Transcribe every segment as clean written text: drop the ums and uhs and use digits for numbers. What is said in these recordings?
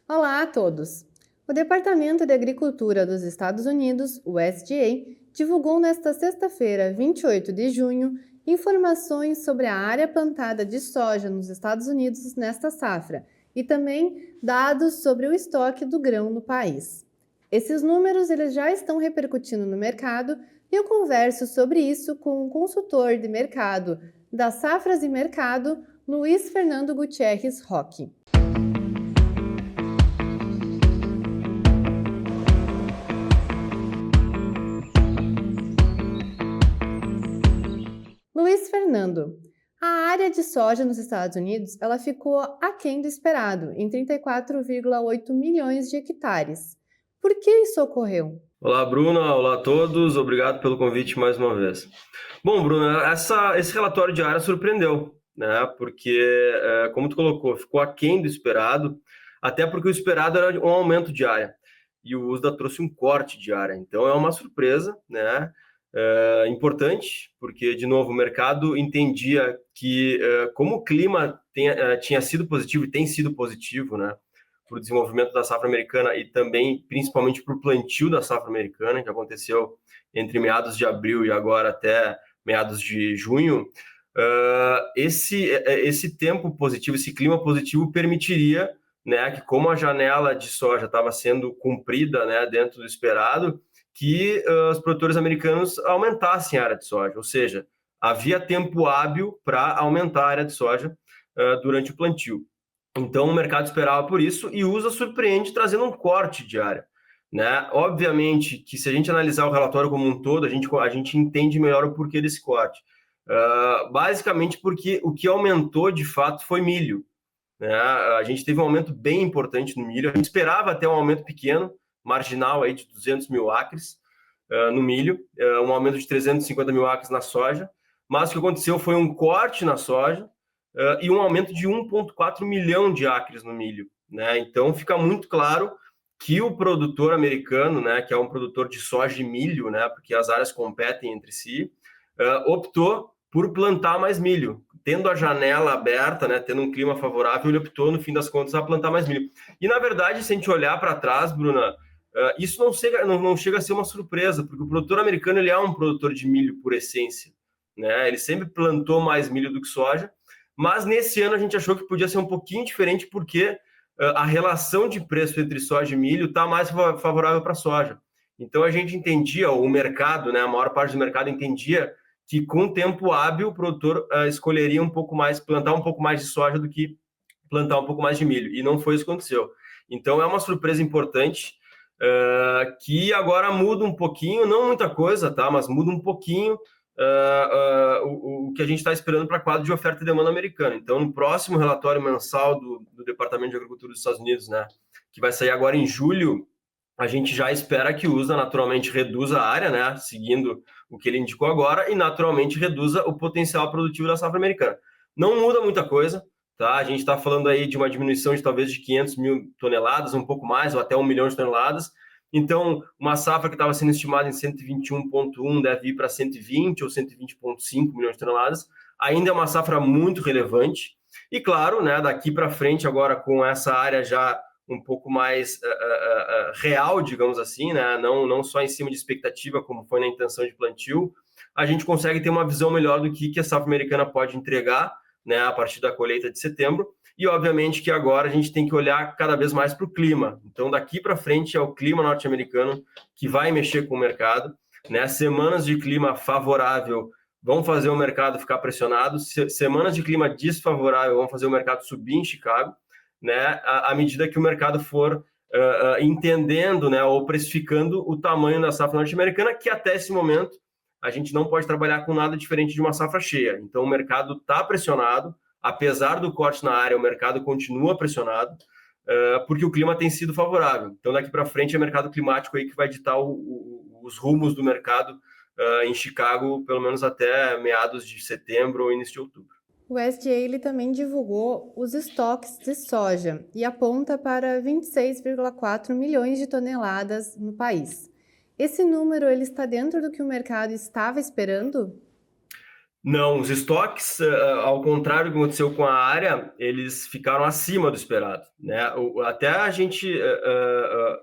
Olá a todos! O Departamento de Agricultura dos Estados Unidos, o USDA, divulgou nesta sexta-feira, 28 de junho, informações sobre a área plantada de soja nos Estados Unidos nesta safra e também dados sobre o estoque do grão no país. Esses números eles já estão repercutindo no mercado e eu converso sobre isso com o consultor de mercado da Safras e Mercado, Luiz Fernando Gutierrez Roque. Luiz Fernando, a área de soja nos Estados Unidos ela ficou aquém do esperado, em 34,8 milhões de hectares. Por que isso ocorreu? Olá, Bruna. Olá a todos. Obrigado pelo convite mais uma vez. Bom, Bruna, esse relatório de área surpreendeu, né? Porque, como tu colocou, ficou aquém do esperado, até porque o esperado era um aumento de área e o USDA trouxe um corte de área. Então, é uma surpresa, né? Importante, porque, de novo, o mercado entendia que, como o clima tinha sido positivo e tem sido positivo, né? Para o desenvolvimento da safra americana e também, principalmente, para o plantio da safra americana, que aconteceu entre meados de abril e agora até meados de junho, esse tempo positivo, esse clima positivo permitiria, né, que como a janela de soja estava sendo cumprida, né, dentro do esperado, que os produtores americanos aumentassem a área de soja, ou seja, havia tempo hábil para aumentar a área de soja durante o plantio. Então, o mercado esperava por isso e usa surpreende trazendo um corte de área, né? Obviamente que se a gente analisar o relatório como um todo, a gente entende melhor o porquê desse corte. Basicamente porque o que aumentou de fato foi milho, né? A gente teve um aumento bem importante no milho, a gente esperava até um aumento pequeno, marginal aí de 200 mil acres no milho, um aumento de 350 mil acres na soja, mas o que aconteceu foi um corte na soja, e um aumento de 1,4 milhão de acres no milho, né? Então fica muito claro que o produtor americano, né, que é um produtor de soja e milho, né, porque as áreas competem entre si, optou por plantar mais milho. Tendo a janela aberta, né, tendo um clima favorável, ele optou, no fim das contas, a plantar mais milho. E, na verdade, se a gente olhar para trás, Bruna, isso não chega a ser uma surpresa, porque o produtor americano ele é um produtor de milho por essência, né? Ele sempre plantou mais milho do que soja, mas nesse ano a gente achou que podia ser um pouquinho diferente porque a relação de preço entre soja e milho está mais favorável para a soja. Então a gente entendia, o mercado, né, a maior parte do mercado entendia que com tempo hábil o produtor escolheria um pouco mais, plantar um pouco mais de soja do que plantar um pouco mais de milho. E não foi isso que aconteceu. Então é uma surpresa importante que agora muda um pouquinho, não muita coisa, tá? Mas muda um pouquinho o que a gente está esperando para quadro de oferta e demanda americana. Então, no próximo relatório mensal do Departamento de Agricultura dos Estados Unidos, né, que vai sair agora em julho, a gente já espera que o USDA naturalmente reduza a área, né, seguindo o que ele indicou agora, e naturalmente reduza o potencial produtivo da safra americana. Não muda muita coisa, tá? A gente está falando aí de uma diminuição de talvez de 500 mil toneladas, um pouco mais, ou até 1 milhão de toneladas. Então, uma safra que estava sendo estimada em 121,1 deve ir para 120 ou 120,5 milhões de toneladas. Ainda é uma safra muito relevante. E, claro, né, daqui para frente, agora com essa área já um pouco mais real, digamos assim, né, não só em cima de expectativa, como foi na intenção de plantio, a gente consegue ter uma visão melhor do que a safra americana pode entregar, né, a partir da colheita de setembro. E, obviamente, que agora a gente tem que olhar cada vez mais para o clima. Então, daqui para frente é o clima norte-americano que vai mexer com o mercado, né? Semanas de clima favorável vão fazer o mercado ficar pressionado, semanas de clima desfavorável vão fazer o mercado subir em Chicago, né? À medida que o mercado for entendendo, né, ou precificando o tamanho da safra norte-americana, que até esse momento a gente não pode trabalhar com nada diferente de uma safra cheia. Então, o mercado está pressionado, apesar do corte na área, o mercado continua pressionado, porque o clima tem sido favorável. Então, daqui para frente, é o mercado climático aí que vai ditar os rumos do mercado em Chicago, pelo menos até meados de setembro ou início de outubro. O USDA ele também divulgou os estoques de soja e aponta para 26,4 milhões de toneladas no país. Esse número ele está dentro do que o mercado estava esperando? Não, os estoques, ao contrário do que aconteceu com a área, eles ficaram acima do esperado, né? Até a gente,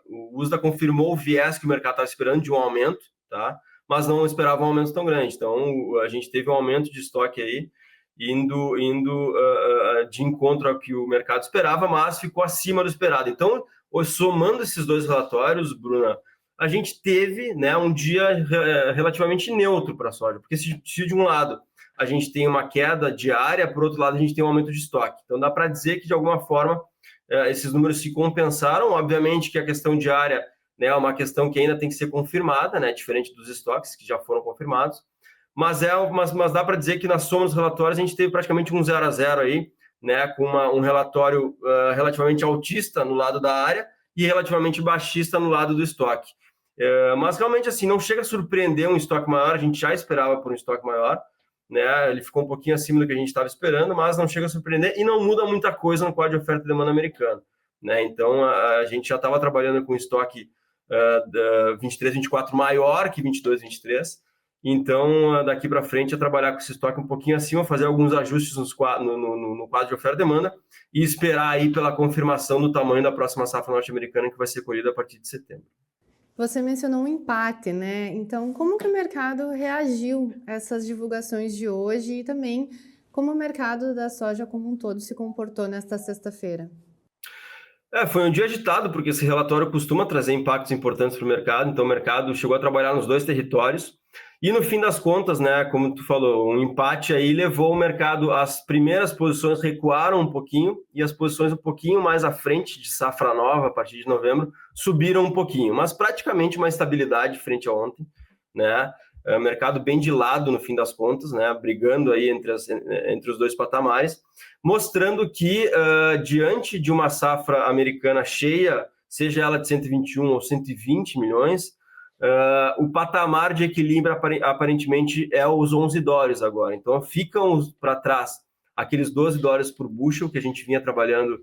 o USDA confirmou o viés que o mercado estava esperando de um aumento, tá? Mas não esperava um aumento tão grande. Então, a gente teve um aumento de estoque aí, indo de encontro ao que o mercado esperava, mas ficou acima do esperado. Então, somando esses dois relatórios, Bruna, a gente teve, né, um dia relativamente neutro para a soja, porque se de um lado a gente tem uma queda diária, por outro lado, a gente tem um aumento de estoque. Então, dá para dizer que, de alguma forma, esses números se compensaram. Obviamente que a questão diária, né, é uma questão que ainda tem que ser confirmada, né, diferente dos estoques que já foram confirmados. Mas dá para dizer que, na soma dos relatórios, a gente teve praticamente um 0 a 0 aí, né, com um relatório relativamente altista no lado da área e relativamente baixista no lado do estoque. Mas, realmente, assim, não chega a surpreender um estoque maior, a gente já esperava por um estoque maior, né? Ele ficou um pouquinho acima do que a gente estava esperando, mas não chega a surpreender e não muda muita coisa no quadro de oferta e demanda americano, né? Então, a gente já estava trabalhando com estoque 23, 24 maior que 22, 23. Então, daqui para frente, é trabalhar com esse estoque um pouquinho acima, fazer alguns ajustes no quadro de oferta e demanda e esperar aí pela confirmação do tamanho da próxima safra norte-americana, que vai ser colhida a partir de setembro. Você mencionou um empate, né? Então, como que o mercado reagiu a essas divulgações de hoje e também como o mercado da soja como um todo se comportou nesta sexta-feira? Foi um dia agitado, porque esse relatório costuma trazer impactos importantes para o mercado, então o mercado chegou a trabalhar nos dois territórios, e no fim das contas, né, como tu falou, um empate aí levou o mercado, as primeiras posições recuaram um pouquinho, e as posições um pouquinho mais à frente de safra nova, a partir de novembro, subiram um pouquinho, mas praticamente uma estabilidade frente a ontem, né, mercado bem de lado no fim das contas, né, brigando aí entre os dois patamares, mostrando que, diante de uma safra americana cheia, seja ela de 121 ou 120 milhões, o patamar de equilíbrio aparentemente é os $11 agora. Então, ficam para trás aqueles $12 por bushel que a gente vinha trabalhando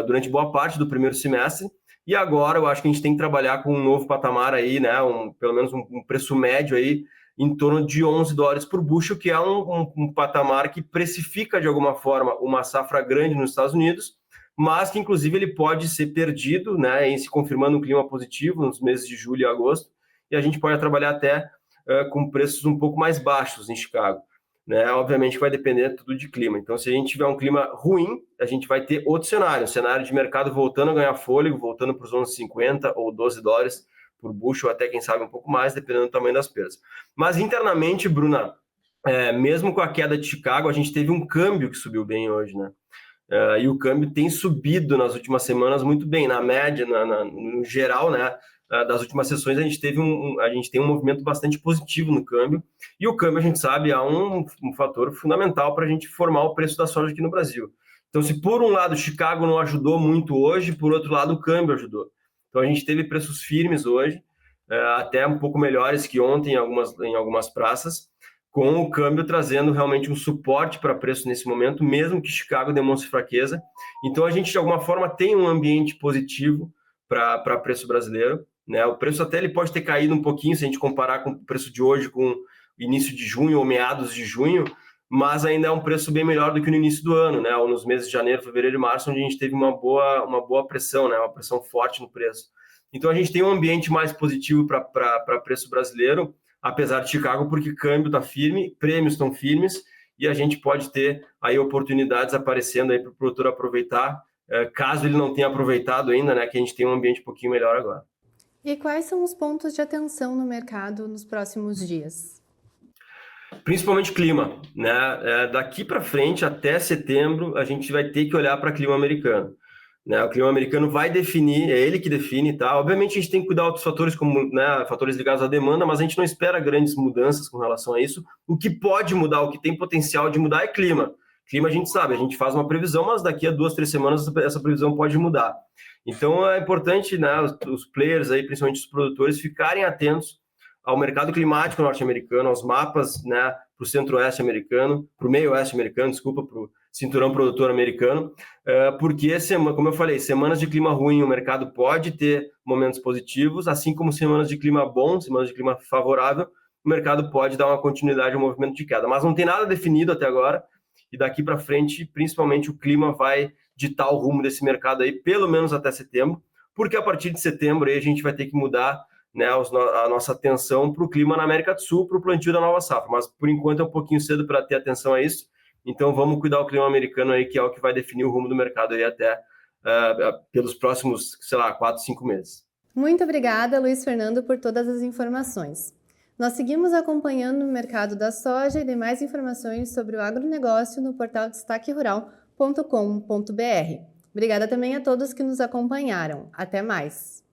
durante boa parte do primeiro semestre, e agora eu acho que a gente tem que trabalhar com um novo patamar aí, né, pelo menos um preço médio aí, em torno de $11 por bushel, que é um patamar que precifica, de alguma forma, uma safra grande nos Estados Unidos, mas que, inclusive, ele pode ser perdido, né, em se confirmando um clima positivo nos meses de julho e agosto, e a gente pode trabalhar até com preços um pouco mais baixos em Chicago. Né? Obviamente vai depender tudo de clima. Então, se a gente tiver um clima ruim, a gente vai ter outro cenário, um cenário de mercado voltando a ganhar fôlego, voltando para os 11,50 ou $12 por bushel, até quem sabe um pouco mais, dependendo do tamanho das perdas. Mas internamente, Bruna, mesmo com a queda de Chicago, a gente teve um câmbio que subiu bem hoje, né? E o câmbio tem subido nas últimas semanas muito bem, na média, no geral, né? Das últimas sessões, a gente tem um movimento bastante positivo no câmbio, e o câmbio, a gente sabe, é um fator fundamental para a gente formar o preço da soja aqui no Brasil. Então, se por um lado Chicago não ajudou muito hoje, por outro lado o câmbio ajudou. Então, a gente teve preços firmes hoje, até um pouco melhores que ontem em algumas praças, com o câmbio trazendo realmente um suporte para preço nesse momento, mesmo que Chicago demonstre fraqueza. Então, a gente, de alguma forma, tem um ambiente positivo para preço brasileiro. Né? O preço até ele pode ter caído um pouquinho, se a gente comparar com o preço de hoje, com o início de junho ou meados de junho, mas ainda é um preço bem melhor do que no início do ano, né? Ou nos meses de janeiro, fevereiro e março, onde a gente teve uma boa pressão, né? Uma pressão forte no preço. Então, a gente tem um ambiente mais positivo para preço brasileiro, apesar de Chicago, porque câmbio está firme, prêmios estão firmes, e a gente pode ter aí oportunidades aparecendo aí para o produtor aproveitar, caso ele não tenha aproveitado ainda, né? Que a gente tem um ambiente um pouquinho melhor agora. E quais são os pontos de atenção no mercado nos próximos dias? Principalmente clima, né? Daqui para frente, até setembro, a gente vai ter que olhar para clima americano. Né? O clima americano vai definir, é ele que define, tá? Obviamente a gente tem que cuidar de outros fatores, como, né, fatores ligados à demanda, mas a gente não espera grandes mudanças com relação a isso. O que pode mudar, o que tem potencial de mudar é clima. Clima a gente sabe, a gente faz uma previsão, mas daqui a 2, 3 semanas essa previsão pode mudar. Então é importante, né, os players aí, principalmente os produtores, ficarem atentos ao mercado climático norte-americano, aos mapas, né, para o centro-oeste americano, para o meio-oeste americano, desculpa, para o cinturão produtor americano, porque, como eu falei, semanas de clima ruim, o mercado pode ter momentos positivos, assim como semanas de clima bom, semanas de clima favorável, o mercado pode dar uma continuidade ao movimento de queda. Mas não tem nada definido até agora, e daqui para frente, principalmente o clima vai ditar o rumo desse mercado aí, pelo menos até setembro, porque a partir de setembro aí a gente vai ter que mudar, né, a nossa atenção para o clima na América do Sul, para o plantio da nova safra. Mas por enquanto é um pouquinho cedo para ter atenção a isso, então vamos cuidar do clima americano aí, que é o que vai definir o rumo do mercado aí até pelos próximos, 4, 5 meses. Muito obrigada, Luiz Fernando, por todas as informações. Nós seguimos acompanhando o mercado da soja e demais informações sobre o agronegócio no portal destaquerural.com.br. Obrigada também a todos que nos acompanharam. Até mais!